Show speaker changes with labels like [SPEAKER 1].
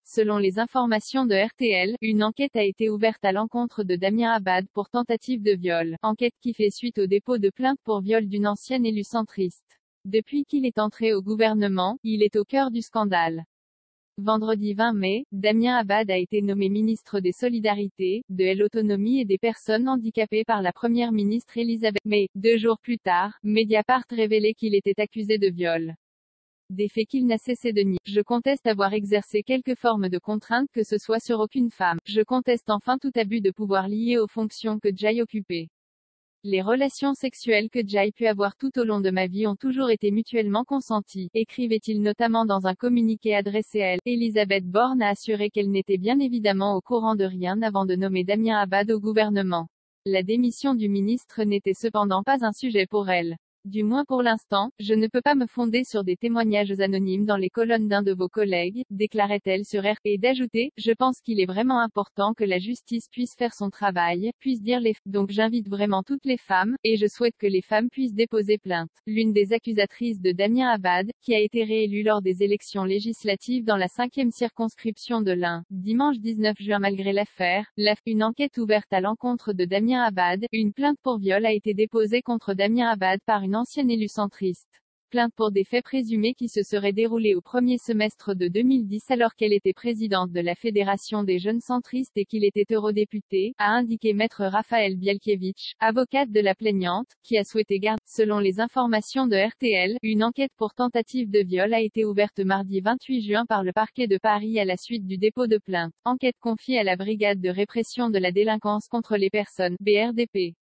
[SPEAKER 1] Selon les informations de RTL, une enquête a été ouverte à l'encontre de Damien Abad pour tentative de viol. Enquête qui fait suite au dépôt de plainte pour viol d'une ancienne élue centriste. Depuis qu'il est entré au gouvernement, il est au cœur du scandale. Vendredi 20 mai, Damien Abad a été nommé ministre des Solidarités, de l'Autonomie et des Personnes handicapées par la première ministre Elisabeth. Mais, 2 jours plus tard, Mediapart révélait qu'il était accusé de viol. Des faits qu'il n'a cessé de nier. Je conteste avoir exercé quelque forme de contrainte que ce soit sur aucune femme. Je conteste enfin tout abus de pouvoir lié aux fonctions que j'ai occupées. Les relations sexuelles que j'ai pu avoir tout au long de ma vie ont toujours été mutuellement consenties, écrivait-il notamment dans un communiqué adressé à elle. Elisabeth Borne a assuré qu'elle n'était bien évidemment au courant de rien avant de nommer Damien Abad au gouvernement. La démission du ministre n'était cependant pas un sujet pour elle. Du moins pour l'instant, je ne peux pas me fonder sur des témoignages anonymes dans les colonnes d'un de vos collègues, déclarait-elle sur RT, et d'ajouter, je pense qu'il est vraiment important que la justice puisse faire son travail, puisse dire donc j'invite vraiment toutes les femmes, et je souhaite que les femmes puissent déposer plainte. L'une des accusatrices de Damien Abad, qui a été réélu lors des élections législatives dans la 5e circonscription de l'Ain, dimanche 19 juin. Malgré l'affaire, une enquête ouverte à l'encontre de Damien Abad, une plainte pour viol a été déposée contre Damien Abad par une ancienne élue centriste. Plainte pour des faits présumés qui se seraient déroulés au premier semestre de 2010 alors qu'elle était présidente de la Fédération des jeunes centristes et qu'il était eurodéputé, a indiqué maître Raphaël Bielkiewicz, avocate de la plaignante, qui a souhaité garder. Selon les informations de RTL, une enquête pour tentative de viol a été ouverte mardi 28 juin par le parquet de Paris à la suite du dépôt de plainte. Enquête confiée à la Brigade de répression de la délinquance contre les personnes, BRDP.